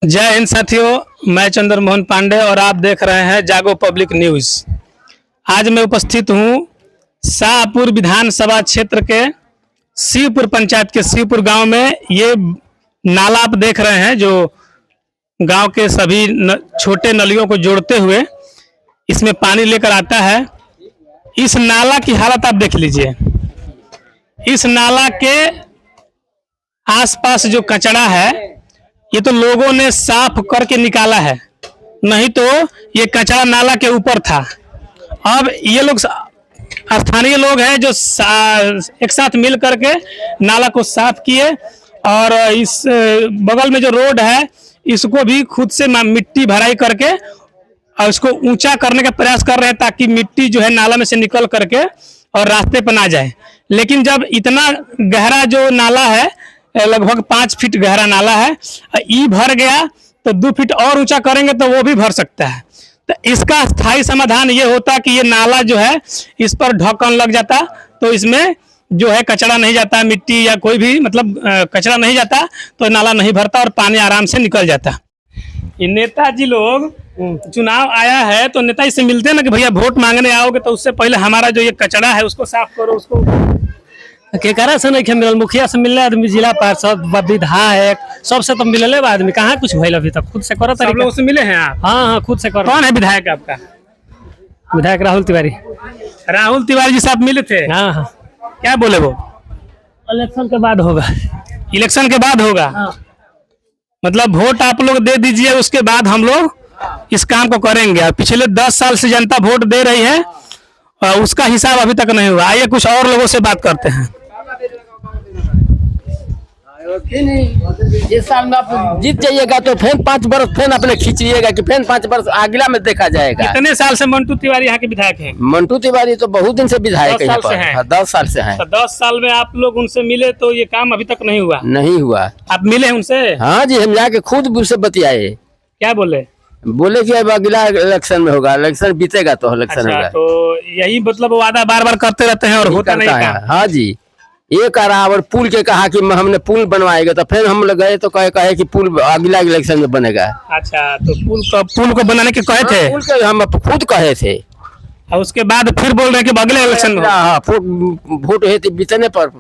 जय हिंद साथियों, मैं चंद्र मोहन पांडे और आप देख रहे हैं जागो पब्लिक न्यूज। आज मैं उपस्थित हूं शाहपुर विधानसभा क्षेत्र के शिवपुर पंचायत के शिवपुर गांव में। ये नाला आप देख रहे हैं जो गांव के सभी छोटे नलियों को जोड़ते हुए इसमें पानी लेकर आता है। इस नाला की हालत आप देख लीजिए। इस नाला के आसपास जो कचरा है ये तो लोगों ने साफ करके निकाला है, नहीं तो ये कचरा नाला के ऊपर था। अब ये लोग स्थानीय लोग हैं जो एक साथ मिल करके नाला को साफ किए और इस बगल में जो रोड है इसको भी खुद से मिट्टी भराई करके और इसको ऊंचा करने का प्रयास कर रहे हैं ताकि मिट्टी जो है नाला में से निकल करके और रास्ते पर ना जाए। लेकिन जब इतना गहरा जो नाला है, लगभग 5 फीट गहरा नाला है, ई भर गया तो 2 फीट और ऊंचा करेंगे तो वो भी भर सकता है। तो इसका स्थायी समाधान ये होता कि ये नाला जो है इस पर ढक्कन लग जाता तो इसमें जो है कचरा नहीं जाता, मिट्टी या कोई भी मतलब कचरा नहीं जाता तो नाला नहीं भरता और पानी आराम से निकल जाता। ये नेताजी लोग चुनाव आया है तो नेता इससे मिलते हैं ना कि भैया वोट मांगने आओगे तो उससे पहले हमारा जो ये कचरा है उसको साफ करो। उसको केकरा से नहीं मिलल, मुखिया से मिलले आदमी, जिला पार्षद, विधायक, सबसे तो मिलले आदमी। कहाँ कुछ भइल अभी तक? खुद से करो। सब लोग से मिले हैं आप? हाँ, खुद से करो। कौन है विधायक आपका? विधायक राहुल तिवारी। राहुल तिवारी जी से आप मिले थे? हाँ। क्या बोले वो? इलेक्शन के बाद होगा। इलेक्शन के बाद होगा? हाँ। मतलब वोट आप लोग दे दीजिए, उसके बाद हम लोग इस काम को करेंगे। पिछले 10 साल से जनता वोट दे रही है और उसका हिसाब अभी तक नहीं हुआ। आइए कुछ और लोगों से बात करते हैं। इस साल में आप जीत जाइएगा तो फिर 5 वर्ष फिर अपने खींचिएगा कि फिर 5 वर्ष अगला में देखा जाएगा। कितने साल से मंटू तिवारी यहाँ के विधायक हैं? मंटू तिवारी तो बहुत दिन से विधायक है, 10 साल से हैं। तो 10 साल में आप लोग उनसे मिले तो ये काम अभी तक नहीं हुआ? नहीं हुआ। आप मिले उनसे? हाँ जी, हम जाके खुद उससे बतियाए। क्या बोले? बोले कि अब अगला इलेक्शन में होगा, इलेक्शन बीतेगा तो इलेक्शन होगा। तो यही मतलब वादा बार बार करते रहते हैं और होता नहीं है। हाँ जी, ये कहा और पुल के कहा कि हमने पुल बनवाएगा तो फिर हम लोग गए तो कहे कि पुल अगला इलेक्शन में बनेगा। अच्छा, तो पुल को बनाने के कहे थे? पुल के हम खुद कहे थे और उसके बाद फिर बोल रहे हैं कि अगले इलेक्शन में। हाँ, वोट है बीतने पर।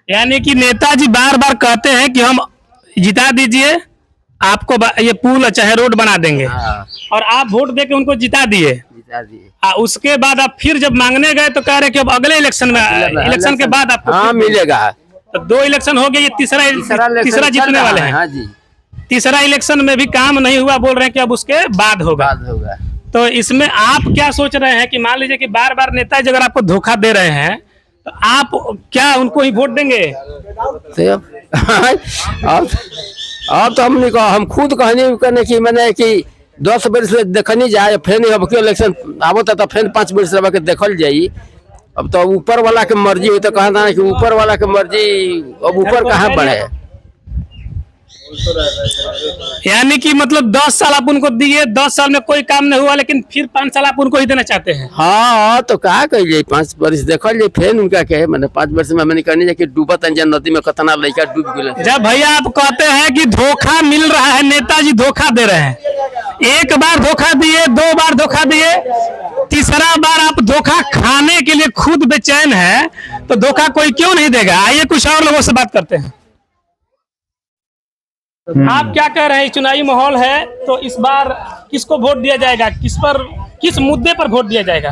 यानी कि नेताजी बार बार कहते हैं कि हम जिता दीजिए, आपको ये पुल चाहे रोड बना देंगे। हाँ। और आप वोट देके उनको जिता दिए। उसके बाद आप फिर जब मांगने गए तो कह रहे कि अब अगले इलेक्शन में, इलेक्शन के बाद आपको हाँ मिलेगा। तो 2 इलेक्शन हो गए, ये तीसरा जीतने वाले हैं। हाँ जी, तीसरा इलेक्शन में भी काम नहीं हुआ, बोल रहे हैं कि अब उसके बाद होगा। तो इसमें आप क्या सोच रहे हैं कि मान लीजिए कि बार बार नेताजी अगर आपको धोखा दे रहे हैं तो आप क्या उनको ही वोट देंगे? अब तो हमने कहा, हम खुद कहने की मैंने कि 10 वर्ष देखनी जाए फिर अब क्यों इलेक्शन आवता तो फिर 5 वर्ष के देखल जाये। अब तो ऊपर वाला के मर्जी हुई तो कहना है कि ऊपर वाला के मर्जी, अब ऊपर कहाँ बढ़े। यानी कि मतलब 10 साल आप उनको दिए, 10 साल में कोई काम नहीं हुआ, लेकिन फिर 5 साल आप उनको ही देना चाहते हैं? हाँ, तो क्या कहिए 5 वर्ष देखल जाए फिर उनका क्या मैंने 5 वर्ष में मैंने कहनी है कि डूबत नदी में कितना लड़का डूब गए। जब भैया आप कहते हैं कि धोखा मिल रहा है, नेताजी धोखा दे रहे हैं, एक बार धोखा दिए, 2 बार धोखा दिए, तीसरा बार आप धोखा खाने के लिए खुद बेचैन है तो धोखा कोई क्यों नहीं देगा? आइए कुछ और लोगों से बात करते हैं। आप क्या कह रहे हैं? चुनावी माहौल है तो इस बार किसको वोट दिया जाएगा? किस मुद्दे पर वोट दिया जाएगा?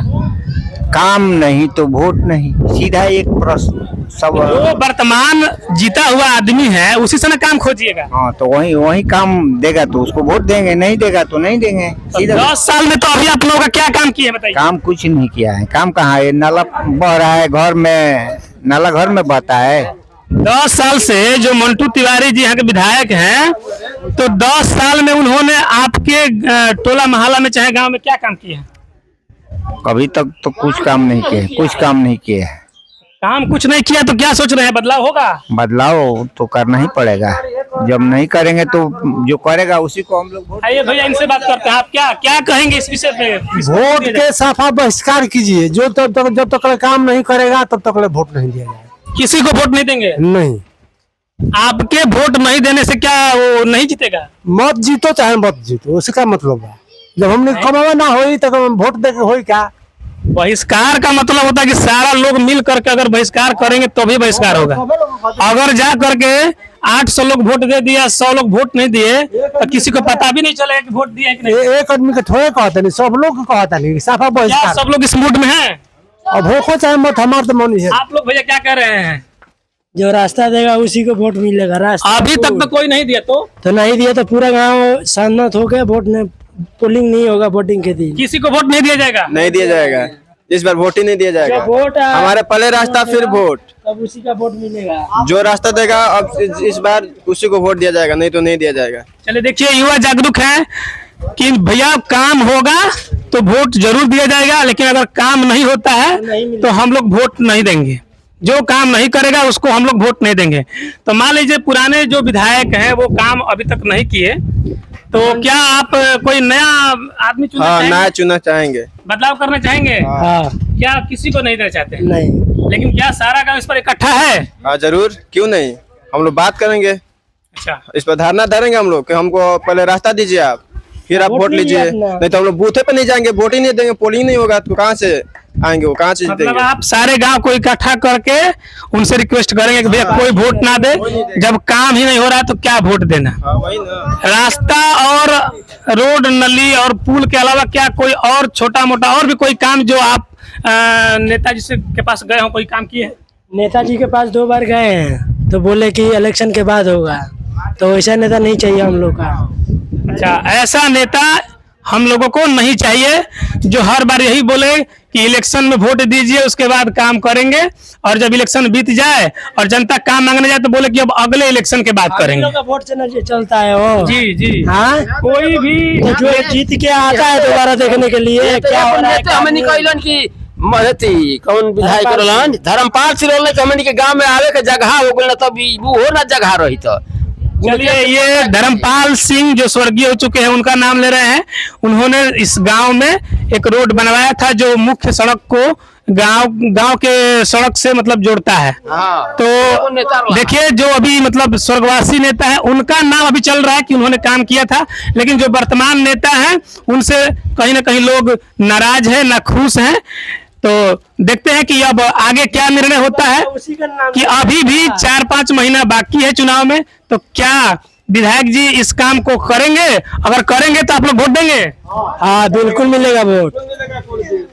काम नहीं तो वोट नहीं, सीधा एक प्रश्न। सब जो वर्तमान जीता हुआ आदमी है उसी से ना काम खोजिएगा। हाँ, तो वही काम देगा तो उसको वोट देंगे, नहीं देगा तो नहीं देंगे। सीधा 10 साल में तो अभी आप लोगों का क्या काम किया है बताइए? काम कुछ नहीं किया है। काम कहाँ है? नाला बह रहा है घर में, नाला घर में बहता है। 10 साल से जो मंटू तिवारी जी यहाँ के विधायक हैं तो 10 साल में उन्होंने आपके टोला मोहल्ला में चाहे गांव में क्या काम किए हैं? अभी तक तो कुछ काम नहीं किए, कुछ काम नहीं किए। काम कुछ नहीं किया तो क्या सोच रहे हैं? बदलाव होगा? बदलाव तो करना ही पड़ेगा। जब नहीं करेंगे तो जो करेगा उसी को हम लोग। आइए भैया इनसे बात करते हैं। आप क्या कहेंगे इस विषय पे? वोट के साफा बहिष्कार कीजिए। जो जब तक काम नहीं करेगा तब तक वोट नहीं दिया जाएगा। किसी को वोट नहीं देंगे? नहीं। आपके वोट नहीं देने से क्या वो नहीं जीतेगा? मत जीतो चाहे मत जीतो, उसका मतलब है जब हमने कमावा ना होई तो वोट दे के होई क्या? बहिष्कार का मतलब होता है कि सारा लोग मिल करके अगर बहिष्कार करेंगे तो भी बहिष्कार होगा। अगर जा करके 800 लोग वोट दे दिया, 100 लोग वोट नहीं दिए तो किसी को पता भी नहीं चलेगा कि वोट दिया है कि नहीं। एक आदमी के थोड़े कहते नहीं, सब लोग को कहता नहीं, साफा क्या बहिष्कार। सब लोग इस मूड में हैं? अब हो चाहे मत, हमार तो मौनी है। आप लोग भैया क्या कह रहे हैं? जो रास्ता देगा उसी को वोट मिलेगा। रास्ता अभी तक तो कोई नहीं दिया तो नहीं दिया तो पूरा गांव शांत हो गया, वोट ने पोलिंग नहीं होगा, वोटिंग के दिन किसी को वोट नहीं दिया जाएगा। नहीं दिया जाएगा, इस बार वोट ही नहीं दिया जाएगा। वोट हमारे पहले रास्ता फिर वोट, तब उसी का वोट मिलेगा। जो रास्ता देगा अब इस बार उसी को वोट दिया जाएगा, नहीं तो नहीं दिया जाएगा। चलिए देखिए, युवा जागरूक है कि भैया काम होगा तो वोट जरूर दिया जाएगा, लेकिन अगर काम नहीं होता है तो हम लोग वोट नहीं देंगे। जो काम नहीं करेगा उसको हम लोग वोट नहीं देंगे। तो मान लीजिए पुराने जो विधायक हैं वो काम अभी तक नहीं किए, तो क्या आप कोई नया आदमी चुनना हाँ, चाहेंगे? नया चुनना चाहेंगे, बदलाव करना चाहेंगे? हाँ क्या किसी को नहीं देना चाहते हैं? नहीं, लेकिन क्या सारा गांव इस पर इकट्ठा है? हाँ जरूर, क्यों नहीं, हम लोग बात करेंगे, अच्छा, इस पर धरना धरेंगे हम लोग कि हमको पहले रास्ता दीजिए आप, फिर आप वोट लीजिए। नहीं तो हम लोग बूथे पे नहीं जाएंगे, वोट ही नहीं देंगे, पोलिंग नहीं होगा तो कहाँ से आएंगे, वो कहाँ से मतलब जीतेंगे। आप सारे गांव को इकट्ठा करके उनसे रिक्वेस्ट करेंगे कि भैया कोई वोट ना दे, जब काम ही नहीं हो रहा है तो क्या वोट देना। हाँ वही ना। रास्ता और रोड, नली और पुल के अलावा क्या कोई और छोटा मोटा और भी कोई काम जो आप नेताजी से के पास गए हो, कोई काम किए हैं? नेताजी के पास 2 बार गए हैं तो बोले कि इलेक्शन के बाद होगा, तो वैसा नेता नहीं चाहिए हम लोग का। अच्छा, ऐसा नेता हम लोगों को नहीं चाहिए जो हर बार यही बोले कि इलेक्शन में वोट दीजिए उसके बाद काम करेंगे, और जब इलेक्शन बीत जाए और जनता काम मांगने जाए तो बोले कि अब अगले इलेक्शन के बाद करेंगे। का वोट से नहीं चलता है वो। जी जी, हाँ, कोई भी जो जीत के आता है दोबारा देखने के लिए क्या हो रहा है। हमें निकलन की महती कौन विधायक रहलन धर्मपाल सिंह रहलन कि हमनी के गांव में आवे के जगह हो गेल, तब वो हो ना जगह रही तो। चलिए, ये धर्मपाल सिंह जो स्वर्गीय हो चुके हैं उनका नाम ले रहे हैं। उन्होंने इस गांव में एक रोड बनवाया था जो मुख्य सड़क को गांव के सड़क से मतलब जोड़ता है। तो देखिए, जो अभी मतलब स्वर्गवासी नेता है उनका नाम अभी चल रहा है कि उन्होंने काम किया था, लेकिन जो वर्तमान नेता है उनसे कहीं ना कहीं लोग नाराज है, नाखुश हैं। तो देखते हैं कि अब आगे क्या निर्णय होता है, उसी का नाम कि अभी भी 4-5 महीना बाकी है चुनाव में, तो क्या विधायक जी इस काम को करेंगे? अगर करेंगे तो आप लोग वोट देंगे? हाँ बिल्कुल मिलेगा वोट।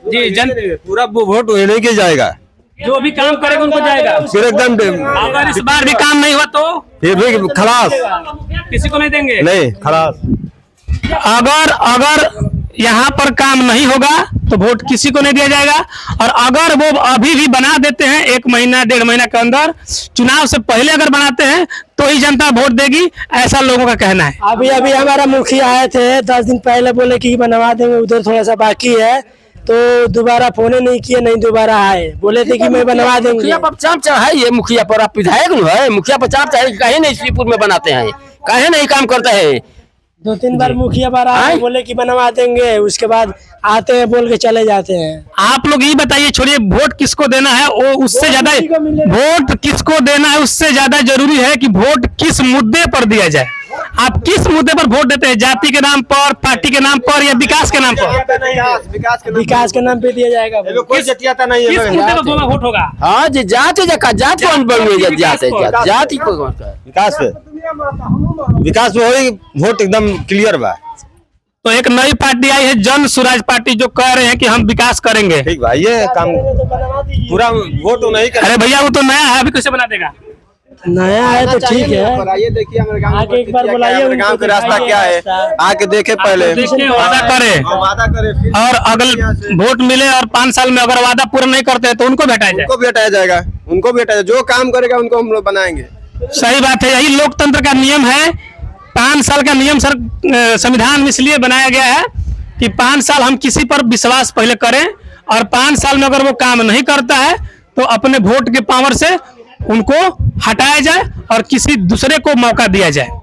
जी, पूरा वोट नहीं किया जाएगा, जो भी काम करेगा उनको जाएगा। फिर एकदम अगर इस बार भी काम नहीं हुआ तो फिर भी खलास, किसी को नहीं देंगे। नहीं खलास। अगर यहाँ पर काम नहीं होगा तो वोट किसी को नहीं दिया जाएगा, और अगर वो अभी भी बना देते हैं 1 महीना 1.5 महीना के अंदर, चुनाव से पहले अगर बनाते हैं तो ही जनता वोट देगी, ऐसा लोगों का कहना है। अभी हमारा मुखिया आए थे 10 दिन पहले, बोले कि बनवा देंगे, उधर थोड़ा सा बाकी है, तो दोबारा फोन नहीं किए, नहीं दोबारा आए, बोले थे कि मैं बनवा देंगे। मुखिया पर चाप चढ़ाई है, मुखिया पर आप विधायक न है, मुखिया पर चाप चढ़ाई कहे नहीं श्रीपुर में बनाते हैं, कहे नहीं काम करता है। 2-3 बार मुखिया बार आए, बोले कि बनवा देंगे, उसके बाद आते हैं बोल के चले जाते हैं। आप लोग ये बताइए, छोड़िए वोट किसको देना है, वो उससे ज्यादा वोट किसको देना है उससे ज्यादा जरूरी है कि वोट किस मुद्दे पर दिया जाए। आप किस मुद्दे पर वोट देते हैं? जाति के नाम पर, पार्टी के नाम पर, या विकास के नाम पर? विकास के नाम पे दिया जाएगा। किस मुद्दे पर वोट होगा? हाँ जी, जाति कौन बन जाति को विकास में वही वोट एकदम क्लियर बा। तो एक नई पार्टी आई है जन स्वराज पार्टी, जो कह रहे हैं कि हम विकास करेंगे। ठीक भाई, ये काम पूरा वोट नहीं कर। अरे भैया, वो तो नया है, अभी कैसे बना देगा? नया है तो ठीक है, आइए देखिए हमारे गांव आके एक बार बुलाइए, हमारे गांव का रास्ता क्या है, आके देखे पहले, वादा करे, वादा करे, और अगल वोट मिले और 5 साल में अगर वादा पूरा नहीं करते हैं तो उनको भी हटाया जाए। उनको भी हटाया जाएगा, उनको भी हटाया, जो काम करेगा उनको हम लोग बनाएंगे। सही बात है, यही लोकतंत्र का नियम है। 5 साल का नियम संविधान में इसलिए बनाया गया है कि 5 साल हम किसी पर विश्वास पहले करें, और 5 साल में अगर वो काम नहीं करता है तो अपने वोट के पावर से उनको हटाया जाए और किसी दूसरे को मौका दिया जाए।